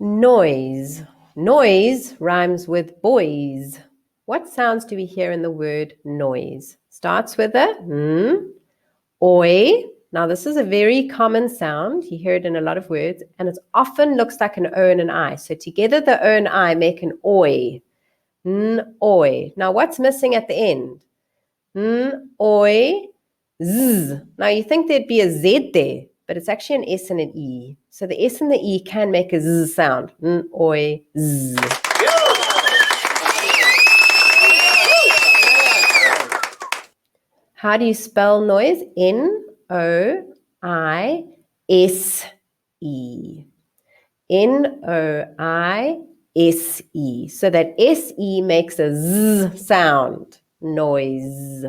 Noise. Noise rhymes with boys. What sounds do we hear in the word noise? Starts with a oi. Now this is a very common sound. You hear it in a lot of words, and it often looks like an O and an I. So together the O and I make an oi. Oi. Now what's missing at the end? Oi. Z. Now you think there'd be a Z there, but it's actually an S and an E. So the S and the E can make a Z sound. Oi. Z. How do you spell noise? N-O-I-S-E. N-O-I-S-E. So that S-E makes a Z sound. Noise.